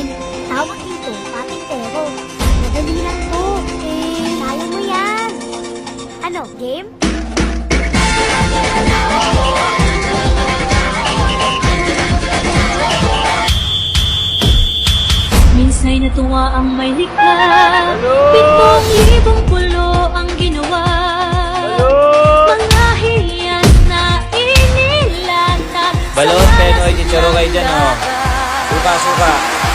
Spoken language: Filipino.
natin. Tawag dito, patintero. Madali lang to. Kaya mo yan. Ano, game? Minsa'y natuwa ang may likha. 7,000 pulo ang ginawa. Mga hiyan na inilatag. Balot, Penoy, chicharo kayo dyan, oh. Suka, suka.